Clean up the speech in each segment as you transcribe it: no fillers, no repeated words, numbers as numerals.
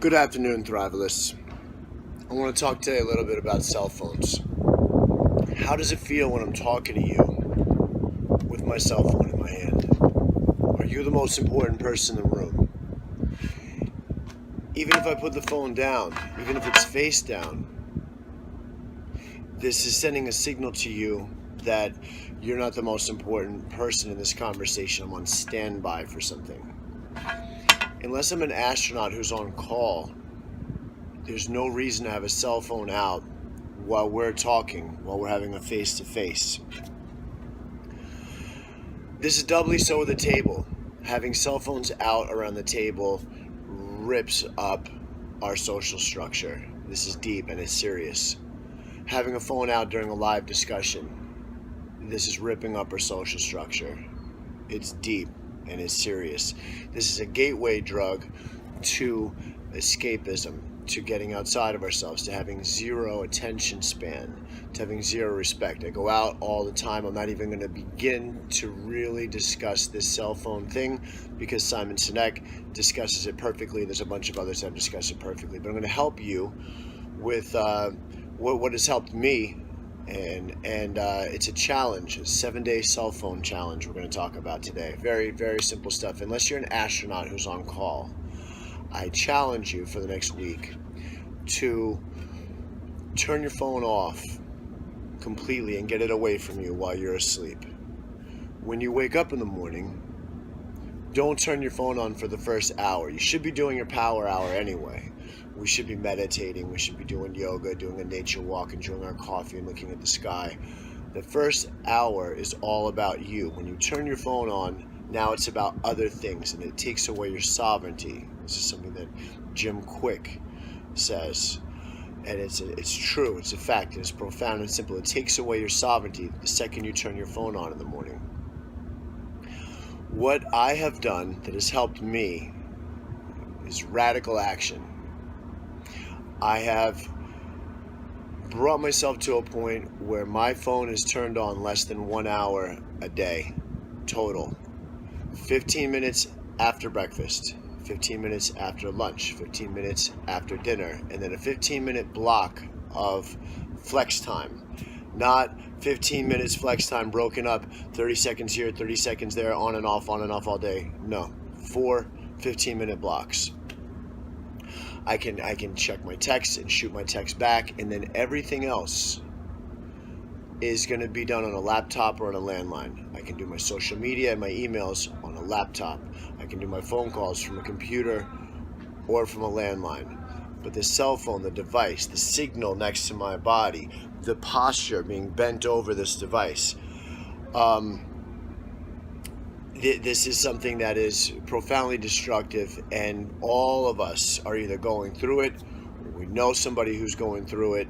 Good afternoon, Thrivalist. I want to talk today a little bit about cell phones. How does it feel when I'm talking to you with my cell phone in my hand? Are you the most important person in the room? Even if I put the phone down, even if it's face down, this is sending a signal to you that you're not the most important person in this conversation. I'm on standby for something. Unless I'm an astronaut who's on call, there's no reason to have a cell phone out while we're talking, while we're having a face-to-face. This is doubly so with the table. Having cell phones out around the table rips up our social structure. This is deep and it's serious. Having a phone out during a live discussion, this is ripping up our social structure. It's deep and it's serious. This is a gateway drug to escapism, to getting outside of ourselves, to having zero attention span, to having zero respect. I go out all the time. I'm not even going to begin to really discuss this cell phone thing because Simon Sinek discusses it perfectly. There's a bunch of others that have discussed it perfectly. But I'm going to help you with what has helped me. And it's a challenge, a 7-day cell phone challenge we're going to talk about today. Very, very simple stuff. Unless you're an astronaut who's on call, I challenge you for the next week to turn your phone off completely and get it away from you while you're asleep. When you wake up in the morning, don't turn your phone on for the first hour. You should be doing your power hour anyway. We should be meditating, we should be doing yoga, doing a nature walk, enjoying our coffee and looking at the sky. The first hour is all about you. When you turn your phone on, now it's about other things and it takes away your sovereignty. This is something that Jim Quick says. And it's true, it's a fact, it's profound and simple. It takes away your sovereignty the second you turn your phone on in the morning. What I have done that has helped me is radical action. I have brought myself to a point where my phone is turned on less than 1 hour a day total. 15 minutes after breakfast, 15 minutes after lunch, 15 minutes after dinner, and then a 15-minute block of flex time. Not 15 minutes flex time broken up, 30 seconds here, 30 seconds there, on and off all day. No, 4 15-minute blocks. I can check my text and shoot my text back, and then everything else is going to be done on a laptop or on a landline. I can do my social media and my emails on a laptop. I can do my phone calls from a computer or from a landline. But the cell phone, the device, the signal next to my body, the posture being bent over this device, this is something that is profoundly destructive, and all of us are either going through it, or we know somebody who's going through it,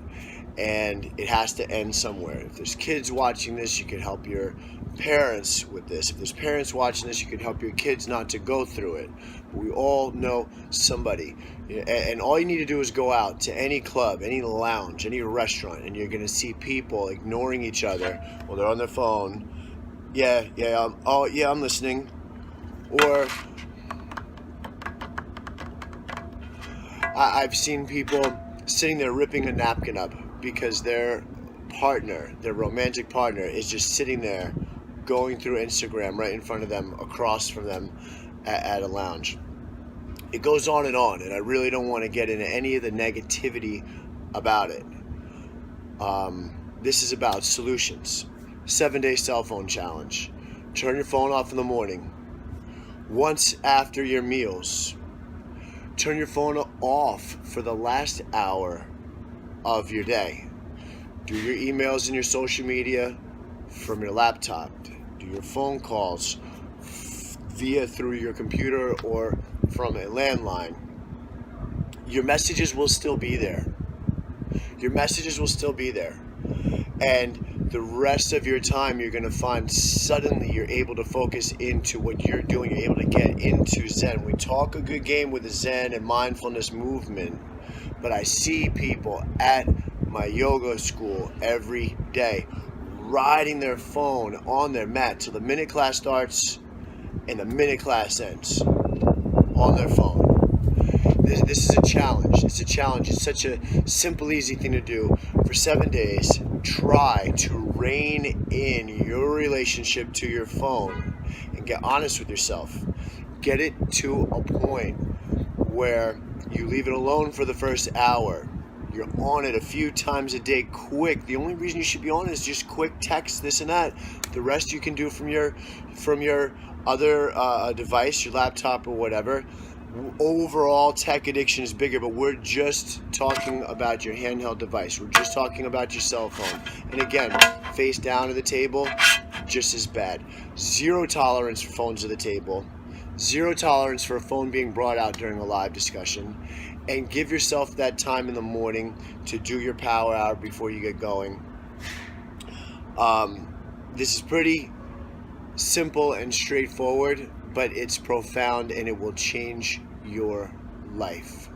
and it has to end somewhere. If there's kids watching this, you can help your parents with this. If there's parents watching this, you can help your kids not to go through it. But we all know somebody. And all you need to do is go out to any club, any lounge, any restaurant, and you're going to see people ignoring each other while they're on their phone. I'm listening. Or I've seen people sitting there ripping a napkin up because their partner, their romantic partner, is just sitting there going through Instagram right in front of them, across from them at a lounge. It goes on, and I really don't want to get into any of the negativity about it. This is about solutions. 7-day cell phone challenge. Turn your phone off in the morning. Once after your meals, turn your phone off for the last hour of your day. Do your emails and your social media from your laptop. Do your phone calls through your computer or from a landline. Your messages will still be there. And the rest of your time, you're going to find suddenly you're able to focus into what you're doing. You're able to get into Zen. We talk a good game with the Zen and mindfulness movement, but I see people at my yoga school every day riding their phone on their mat till the minute class starts and the minute class ends on their phone. This is a challenge. It's a challenge. It's such a simple, easy thing to do. For 7 days, try to rein in your relationship to your phone and get honest with yourself. Get it to a point where you leave it alone for the first hour. You're on it a few times a day, quick. The only reason you should be on it is just quick text, this and that. The rest you can do from your other device, your laptop or whatever. Overall, tech addiction is bigger, but we're just talking about your handheld device. We're just talking about your cell phone. And again, face down to the table, just as bad. Zero tolerance for phones at the table. Zero tolerance for a phone being brought out during a live discussion. And give yourself that time in the morning to do your power hour before you get going. This is pretty simple and straightforward, but it's profound and it will change your life.